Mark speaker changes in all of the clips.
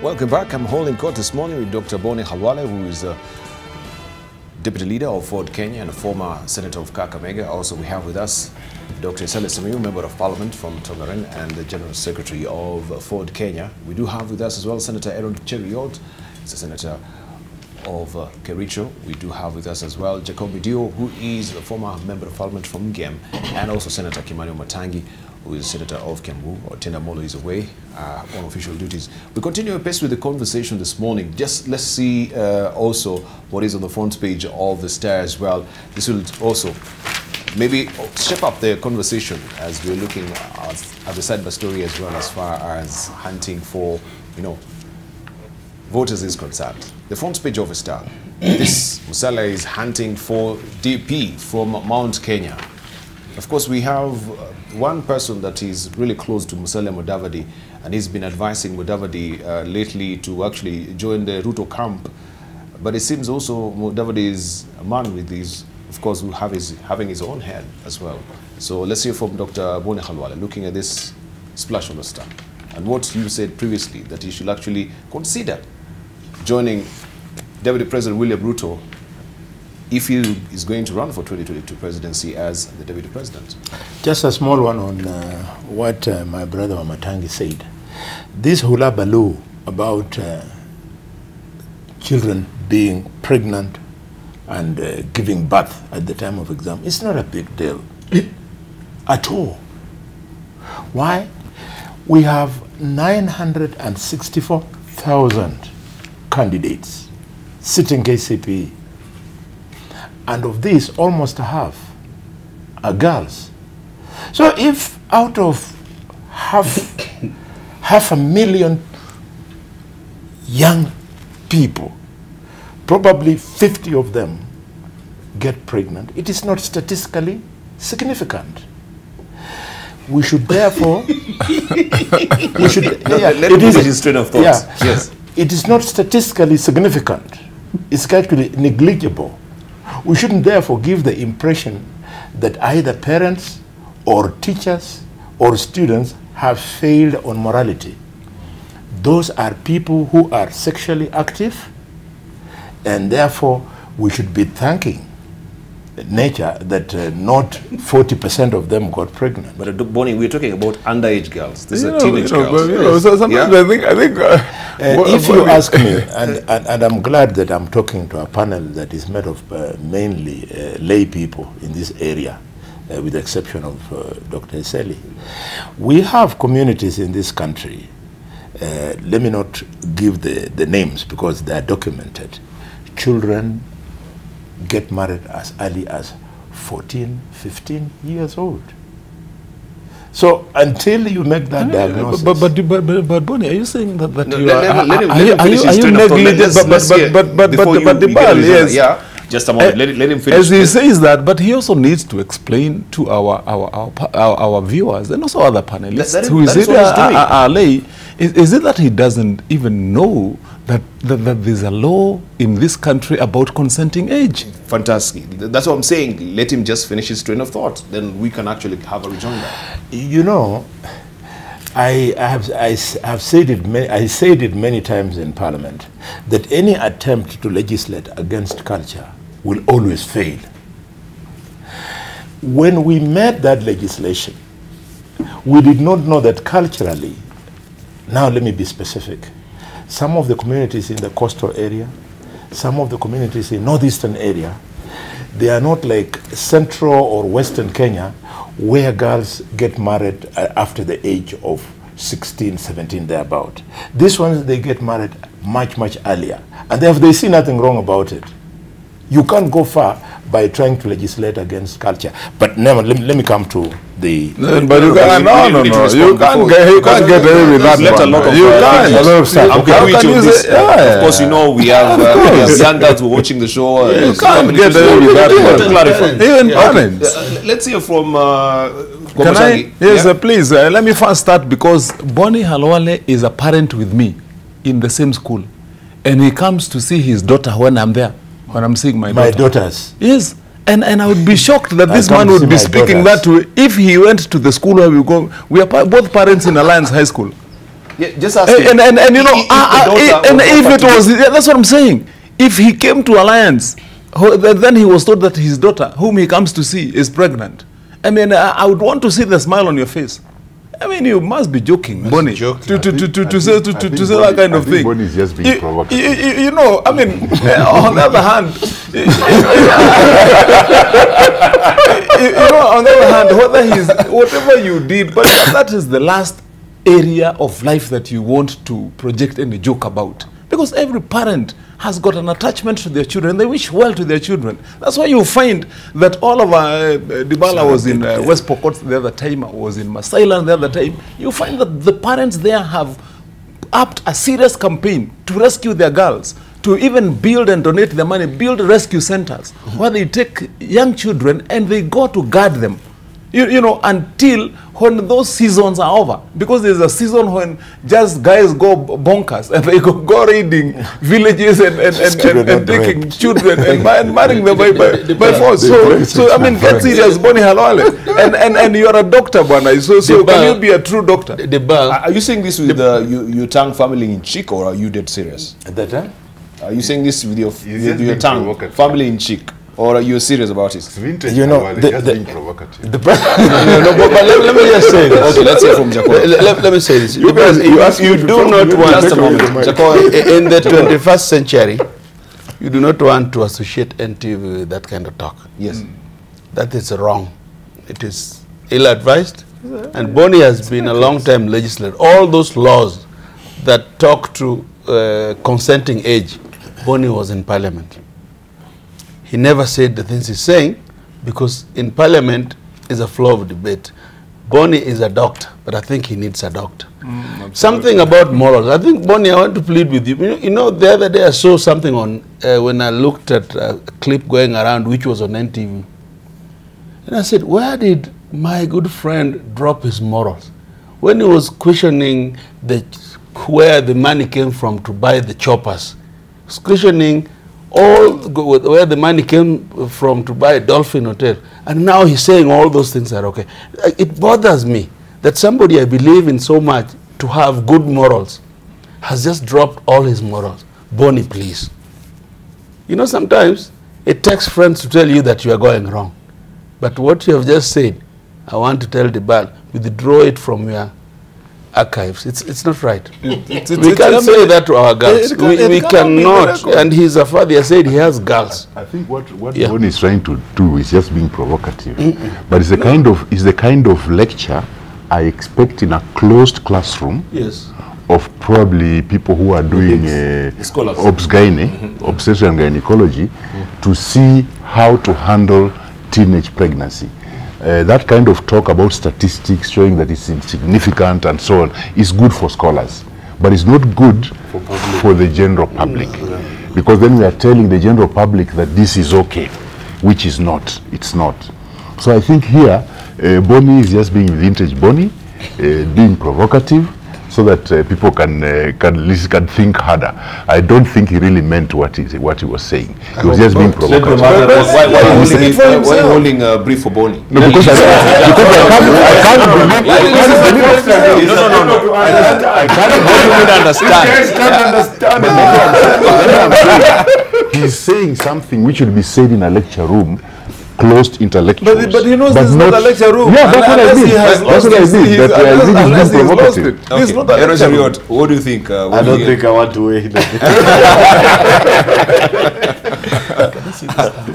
Speaker 1: Welcome back. I'm holding court this morning with Dr. Boni Khalwale, who is Deputy Leader of Ford Kenya and a former Senator of Kakamega. Also, we have with us Dr. Isale Simiyu, Member of Parliament from Tongaren and the General Secretary of Ford Kenya. We do have with us as well Senator Aaron Cheruiyot, he's a Senator of Kericho. We do have with us as well Jacob Midio, who is a former Member of Parliament from Ngem, and also Senator Kimani Matangi, who is Senator of Kembu. Tenda Molo is away on official duties. We continue pace with the conversation this morning. Just let's see also what is on the front page of the Star as well. This will also maybe step up the conversation as we're looking at the sidebar story as well, as far as hunting for, voters is concerned. The front page of the Star. This Musala is hunting for DP from Mount Kenya. Of course, we have one person that is really close to Musalia Mudavadi, and he's been advising Mudavadi lately to actually join the Ruto camp. But it seems also Mudavadi is a man with these, of course, who having his own head as well. So let's hear from Dr. Boni Khalwale, looking at this splash on the Star, and what you said previously, that he should actually consider joining Deputy President William Ruto if he is going to run for 2022 presidency as the Deputy President.
Speaker 2: Just a small one on what my brother Matangi said. This hula baloo about children being pregnant and giving birth at the time of exam, it's not a big deal at all. Why? We have 964,000 candidates sitting KCPE. And of these, almost half are girls. So if out of half a million young people, probably 50 of them get pregnant, it is not statistically significant. We should therefore,
Speaker 1: let me his train of thoughts.
Speaker 2: Yeah,
Speaker 1: yes.
Speaker 2: It is not statistically significant. It's actually negligible. We shouldn't therefore give the impression that either parents or teachers or students have failed on morality. Those are people who are sexually active, and therefore we should be thanking nature that not 40% of them got pregnant.
Speaker 1: But Bonnie, we're talking about underage girls. These are teenage girls.
Speaker 2: So sometimes I think if you ask me, and I'm glad that I'm talking to a panel that is made of mainly lay people in this area, with the exception of Dr. Isale. We have communities in this country, let me not give the names because they are documented. Children get married as early as 14, 15 years old. So until you make that diagnosis...
Speaker 3: But Bonnie, are you saying that you
Speaker 1: but Debarl, yes. Yeah, just a moment, let him finish.
Speaker 3: As he says that, but he also needs to explain to our viewers and also other panelists who is is it that he doesn't even know that there's a law in this country about consenting age?
Speaker 1: Fantastic. That's what I'm saying. Let him just finish his train of thought. Then we can actually have a rejoinder.
Speaker 2: You know, I have said it. I said it many times in Parliament that any attempt to legislate against culture will always fail. When we made that legislation, we did not know that culturally. Now let me be specific. Some of the communities in the coastal area, some of the communities in northeastern area, they are not like central or western Kenya, where girls get married after the age of 16, 17, thereabout. These ones, they get married much, much earlier. And they see nothing wrong about it. You can't go far by trying to legislate against culture. But never, let me come to the...
Speaker 3: But you can't, no. You can't get away with that.
Speaker 1: Of course, you know, we have young girls who are watching the show.
Speaker 3: You can't get away with that. Even parents.
Speaker 1: Let's hear from...
Speaker 3: Can I? Yes, please. Let me first start because Boni Khalwale is a parent with me in the same school. And he comes to see his daughter when I'm there. When I'm seeing my
Speaker 2: daughters.
Speaker 3: Yes. And I would be shocked that this man would be speaking that way if he went to the school where we go. We are both parents in Alliance High School.
Speaker 1: Yeah, just asking.
Speaker 3: And you know, if it was, that's what I'm saying. If he came to Alliance, then he was told that his daughter, whom he comes to see, is pregnant. I mean, I would want to see the smile on your face. I mean, you must be joking, Bonnie, to say that kind of thing.
Speaker 4: Bonnie is just being provocative.
Speaker 3: You know, I mean, on the other hand, on the other hand, whatever you did, but that is the last area of life that you want to project any joke about. Because every parent has got an attachment to their children. They wish well to their children. That's why you find that all of Debarl was in West Pokot the other time, was in Masailand the other time. You find that the parents there have upped a serious campaign to rescue their girls, to even build and donate the money, build rescue centers, where they take young children and they go to guard them. You know, until when those seasons are over. Because there's a season when just guys go bonkers and they go raiding villages and taking children and marrying them by force. So I mean, get serious, Bonnie Halwale. And you're a doctor, Bwana. So can you be a true doctor?
Speaker 1: Are you saying this with your Tang family in Chik, or are you dead serious? Are you saying this with your Tang family in Chik? Or are you serious about it?
Speaker 4: It's vintage, you know, being provocative.
Speaker 2: But let me just say this.
Speaker 1: Okay, let's hear from Njagagua.
Speaker 2: Let me say this.
Speaker 4: You
Speaker 2: do not want,
Speaker 1: just a moment.
Speaker 2: in the 21st century, you do not want to associate NTV with that kind of talk.
Speaker 1: Yes.
Speaker 2: That is wrong. It is ill-advised. And Bonnie has been a long-time legislator. All those laws that talk to consenting age, Bonnie was in Parliament. He never said the things he's saying, because in Parliament is a flow of debate. Bonnie is a doctor, but I think he needs a doctor. Something about morals. I think, Bonnie, I want to plead with you. You know, the other day I saw something on, when I looked at a clip going around, which was on NTV. And I said, where did my good friend drop his morals? When he was questioning where the money came from to buy the choppers, he was questioning where the money came from to buy a Dolphin Hotel. And now he's saying all those things are okay. It bothers me that somebody I believe in so much to have good morals has just dropped all his morals. Bonnie, please. You know, sometimes it takes friends to tell you that you are going wrong. But what you have just said, I want to tell Debarl, withdraw it from your archives. It's not right. We can't say that to our girls. We cannot. And his father said he has girls.
Speaker 4: I think what Bonnie is trying to do is just being provocative. But it's the kind of lecture I expect in a closed classroom.
Speaker 2: Yes.
Speaker 4: Of probably people who are doing obstetrics and gynecology, to see how to handle teenage pregnancy. That kind of talk about statistics showing that it's insignificant and so on is good for scholars, but it's not good for the general public, because then we are telling the general public that this is okay, which is not. It's not. So I think here Bonnie is just being vintage Bonnie, being provocative, so that people can think harder. I don't think he really meant what he was saying. He was just being provocative.
Speaker 1: Why are you holding a brief for Bonnie?
Speaker 4: No, because I can't understand. He's saying something which should be said in a lecture room, closed intellectuals.
Speaker 3: But he knows this is not a lecture room.
Speaker 4: Yeah, that's what I mean. That's what I mean. That he's being provocative.
Speaker 3: It's not a lecture room.
Speaker 1: What do you think?
Speaker 2: I don't think I want to weigh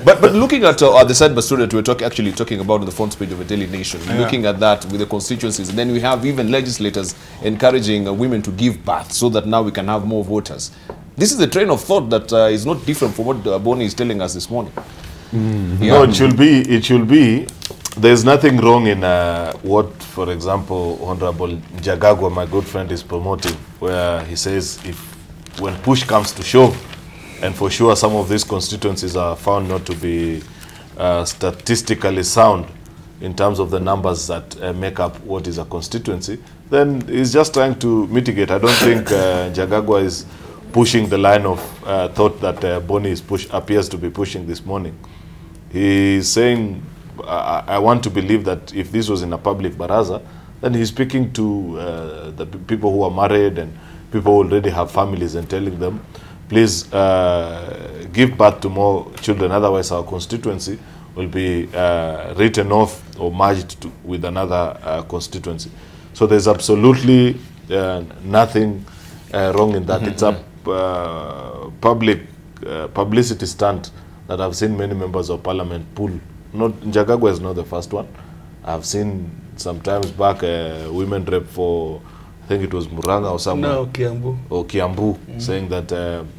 Speaker 1: But looking at the side by student, we're actually talking about the front page of a Daily Nation. Looking at that with the constituencies, and then we have even legislators encouraging women to give birth so that now we can have more voters. This is a train of thought that is not different from what Bonnie is telling us this morning.
Speaker 5: No, it should be. There's nothing wrong in what, for example, Honorable Njagagua, my good friend, is promoting, where he says when push comes to shove, and for sure some of these constituencies are found not to be statistically sound in terms of the numbers that make up what is a constituency, then he's just trying to mitigate. I don't think Njagagua is pushing the line of thought that Bonnie appears to be pushing this morning. He's saying, I want to believe that if this was in a public baraza, then he's speaking to the people who are married and people who already have families and telling them, please give birth to more children, otherwise our constituency will be written off or merged with another constituency. So there's absolutely nothing wrong in that. It's a publicity stunt that I've seen many members of parliament pull. Njagagua is not the first one. I've seen sometimes back women rep for, I think it was Muranga or somewhere.
Speaker 6: No, Kiambu.
Speaker 5: Or Kiambu, saying that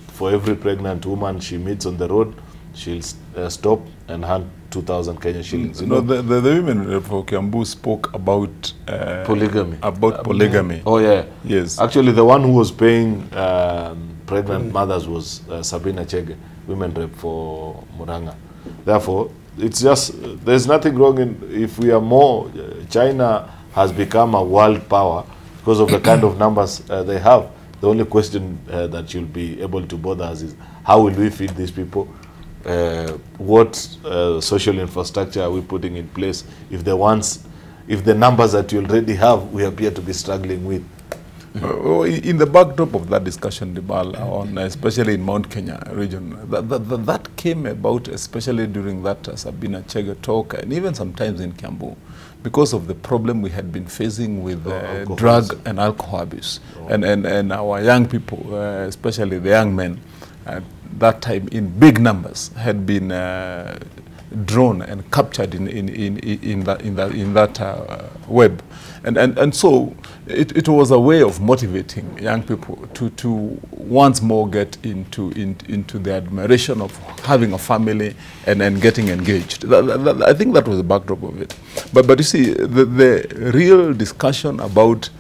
Speaker 5: for every pregnant woman she meets on the road, she'll stop and hand 2,000 Kenyan shillings.
Speaker 3: No, the women for Kiambu spoke about
Speaker 5: polygamy.
Speaker 3: About polygamy.
Speaker 5: Oh yeah.
Speaker 3: Yes.
Speaker 5: Actually, the one who was paying pregnant mothers was Sabina Chege, women rep for Muranga. Therefore, it's just, there's nothing wrong in, if we are more, China has become a world power because of the kind of numbers they have. The only question that you'll be able to bother us is, how will we feed these people? What social infrastructure are we putting in place if the numbers that you already have, we appear to be struggling with?
Speaker 3: In the backdrop of that discussion, Debarl, on especially in Mount Kenya region, that came about especially during that Sabina Chege talk, and even sometimes in Kiambu, because of the problem we had been facing with drug and alcohol abuse. And our young people, especially the young men, at that time in big numbers, had been drawn and captured in that web. And so it was a way of motivating young people to once more get into the admiration of having a family and getting engaged. I think that was the backdrop of it. But you see, the real discussion about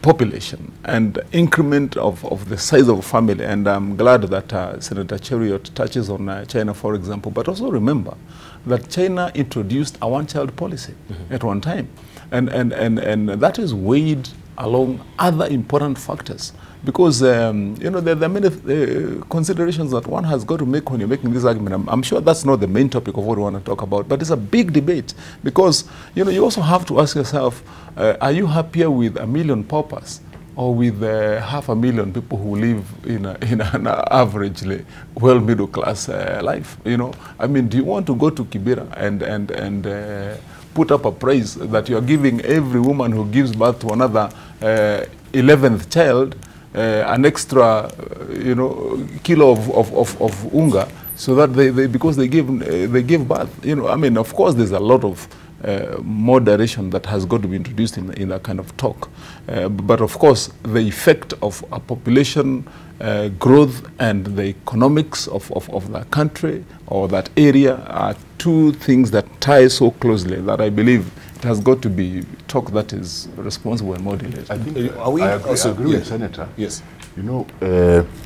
Speaker 3: population and increment of the size of a family, and I'm glad that Senator Cheriot touches on China, for example, but also remember that China introduced a one-child policy at one time. And that is weighed along other important factors, because you know, there are many considerations that one has got to make when you're making this argument. I'm sure that's not the main topic of what we want to talk about, but it's a big debate, because you know, you also have to ask yourself, are you happier with 1 million paupers or with 500,000 people who live in an averagely well middle class life? You know, I mean, do you want to go to Mbeere and put up a price that you are giving every woman who gives birth to another 11th child an extra, you know, kilo of unga, so that because they give birth? You know, I mean, of course, there's a lot of moderation that has got to be introduced in that kind of talk. But of course, the effect of a population growth and the economics of the country or that area are two things that tie so closely that I believe it has got to be talk that is responsible and modulated.
Speaker 4: I think I agree with Senator.
Speaker 1: Yes.
Speaker 4: You know,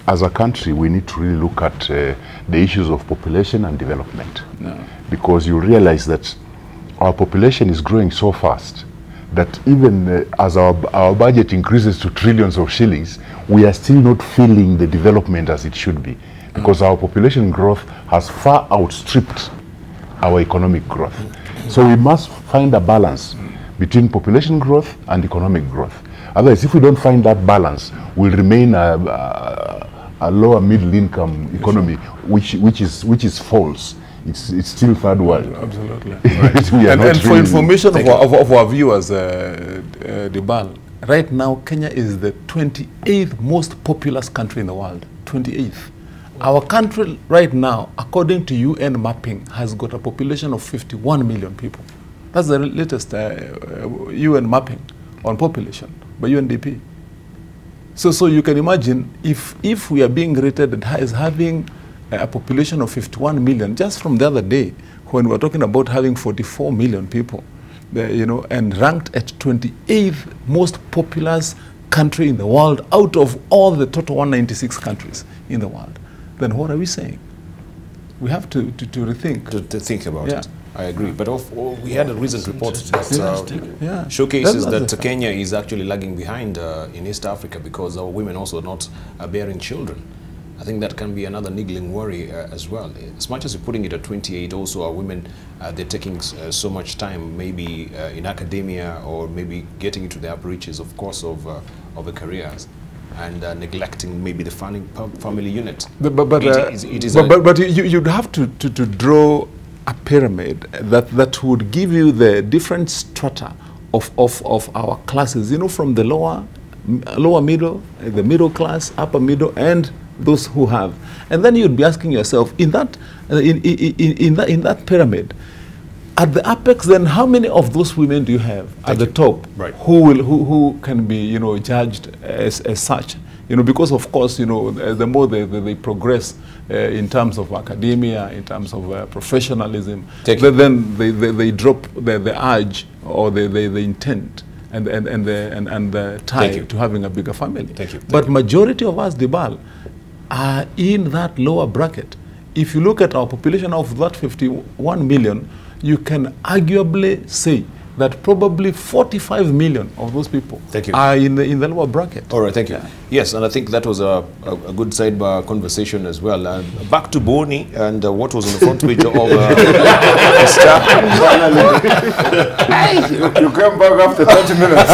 Speaker 4: as a country, we need to really look at the issues of population and development.
Speaker 3: No.
Speaker 4: Because you realize that our population is growing so fast that even as our budget increases to trillions of shillings, we are still not feeling the development as it should be, because our population growth has far outstripped our economic growth. So we must find a balance between population growth and economic growth. Otherwise, if we don't find that balance, we'll remain a lower middle income economy, which is false. It's still third world.
Speaker 3: Absolutely.
Speaker 4: Right.
Speaker 3: And for information of our viewers, Debarl, right now Kenya is the 28th most populous country in the world. 28th. Our country right now, according to UN mapping, has got a population of 51 million people. That's the latest UN mapping on population by UNDP. So you can imagine if we are being rated as having a population of 51 million, just from the other day, when we were talking about having 44 million people, you know, and ranked at 28th most populous country in the world out of all the total 196 countries in the world, then what are we saying? We have to rethink.
Speaker 1: To think about
Speaker 3: Yeah.
Speaker 1: it. I agree. But we had a recent report that showcases that Kenya is actually lagging behind in East Africa because our women also are not bearing children. I think that can be another niggling worry as well. As much as you're putting it at 28, also our women, they're taking so much time, maybe in academia or maybe getting into the upper reaches, of course, of the careers, and neglecting maybe the family unit.
Speaker 3: But you'd have to draw a pyramid that would give you the different strata of our classes, you know, from the lower middle, the middle class, upper middle, and those who have. And then you'd be asking yourself, in that pyramid, at the apex, then how many of those women do you have at the top,
Speaker 1: right,
Speaker 3: who can be, you know, judged as such? You know, because of course, you know, the more they progress in terms of academia, in terms of professionalism, then they drop the urge or the intent and the tie to having a bigger family. But majority of us, Debarl, are in that lower bracket. If you look at our population of that 51 million, you can arguably say that probably 45 million of those people are in the lower bracket.
Speaker 1: All right, thank you. Yeah. Yes, and I think that was a good sidebar conversation as well. Back to Boni and what was on the front page of the Star.
Speaker 2: You come back after 30 minutes.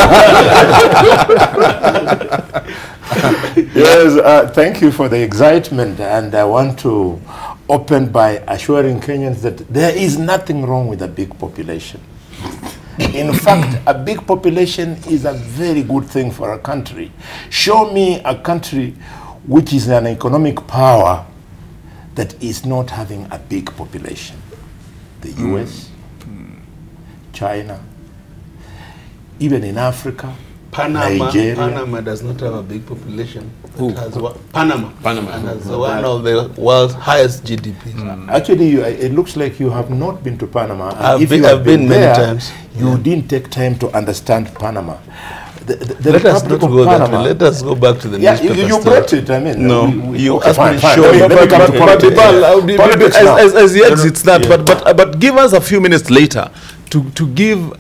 Speaker 2: Yes, thank you for the excitement, and I want to open by assuring Kenyans that there is nothing wrong with a big population. In fact, a big population is a very good thing for a country. Show me a country which is an economic power that is not having a big population. The US, China, even in Africa, Nigeria.
Speaker 6: Panama does not have a big population. Panama has
Speaker 1: one
Speaker 6: of the world's highest GDPs.
Speaker 2: Actually, it looks like you have not been to Panama.
Speaker 6: I've been many times.
Speaker 2: You didn't take time to understand Panama.
Speaker 6: Let us not go that way. Let us go back to the newspaper
Speaker 2: you brought it, I mean.
Speaker 6: No,
Speaker 2: you
Speaker 6: asked me to
Speaker 2: show me.
Speaker 3: As yet it's that, but give us a few minutes later to give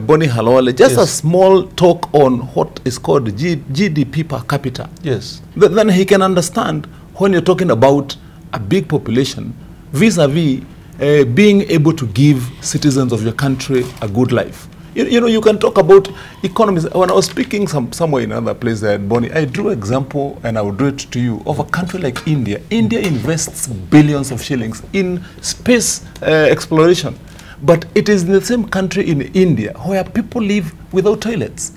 Speaker 3: Boni Halwale just a small talk on what is called GDP per capita.
Speaker 6: Yes.
Speaker 3: Then he can understand when you're talking about a big population vis-a-vis being able to give citizens of your country a good life. You know, you can talk about economies. When I was speaking somewhere in another place there at Boni, I drew an example, and I will do it to you, of a country like India. India invests billions of shillings in space exploration. But it is in the same country in India where people live without toilets.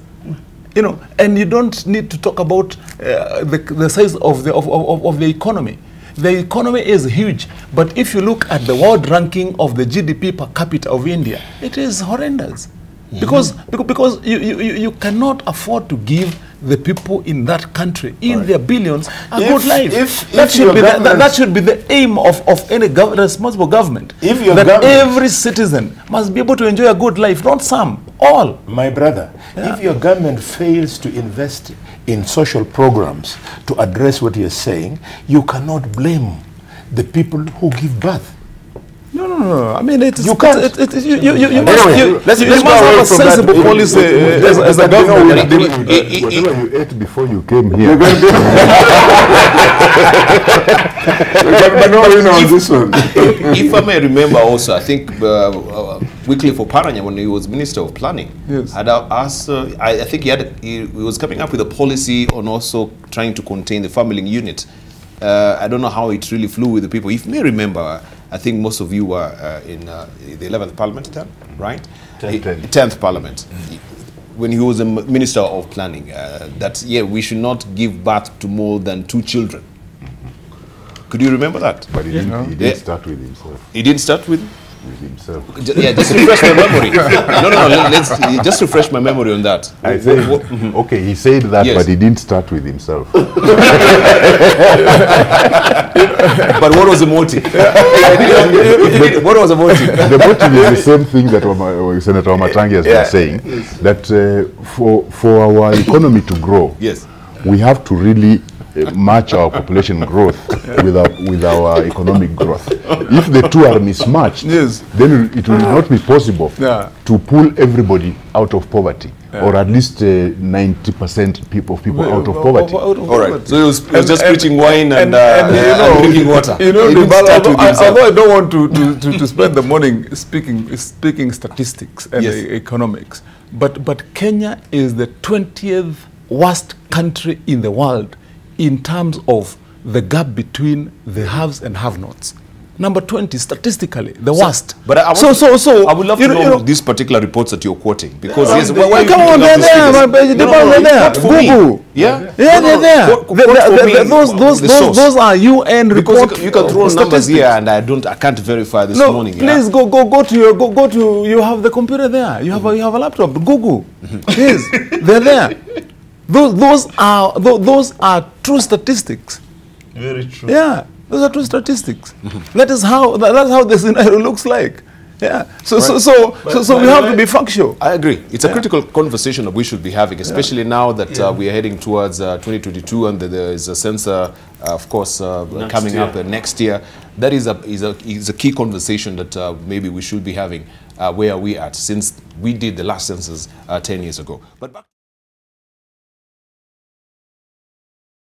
Speaker 3: You know, and you don't need to talk about the size of the economy. The economy is huge, but if you look at the world ranking of the GDP per capita of India, it is horrendous. Because you cannot afford to give the people in that country, in their billions, a good life. That should be the aim of any responsible government. That every citizen must be able to enjoy a good life, not some, all.
Speaker 2: My brother, if your government fails to invest in social programs to address what you're saying, you cannot blame the people who give birth.
Speaker 3: No. I mean, you
Speaker 2: can't.
Speaker 3: Let's have a sensible policy as a government.
Speaker 4: Whatever you ate before you came here.
Speaker 1: If I may remember also, I think Weekly for Paranya, when he was Minister of Planning, had asked, I think he was coming up with a policy on also trying to contain the family unit. I don't know how it really flew with the people. If you may remember, I think most of you were in the 11th Parliament then, right? 10th Parliament. When he was a Minister of Planning, that, we should not give birth to more than 2 children. Could you remember that?
Speaker 4: But he didn't start with himself.
Speaker 1: He didn't start with
Speaker 4: himself.
Speaker 1: Just refresh my memory. Let's just refresh my memory on that.
Speaker 4: I said, okay, he said that, but he didn't start with himself.
Speaker 1: But what was the motive? What was the motive?
Speaker 4: The motive is the same thing that Senator Omatangi has been saying, that for our economy to grow, we have to really match our population growth with our economic growth. If the two are mismatched, then it will not be possible to pull everybody out of poverty, or at least 90% people out of poverty.
Speaker 1: All right. So he was just preaching wine and drinking water.
Speaker 3: You know, although I don't want to spend the morning speaking statistics and economics, but Kenya is the 20th worst country in the world in terms of the gap between the haves and have-nots. Number 20, statistically, the worst.
Speaker 1: But I would love to know these particular reports that you're quoting, because
Speaker 3: come on, they're there. Google.
Speaker 1: Yeah,
Speaker 3: they're there. Those are UN reports.
Speaker 1: Because you can throw numbers here, and I can't verify this morning.
Speaker 3: Please go to you have the computer there. You have a laptop. Google. Please, they're there. Those are true statistics.
Speaker 6: Very true.
Speaker 3: Yeah. Those are true statistics. That's how the scenario looks like. Yeah. So we have to be factual.
Speaker 1: I agree. It's a critical conversation that we should be having, especially now that we are heading towards 2022, and there is a census, of course, coming up next year. That is a key conversation that maybe we should be having. Where are we at, since we did the last census 10 years ago? But back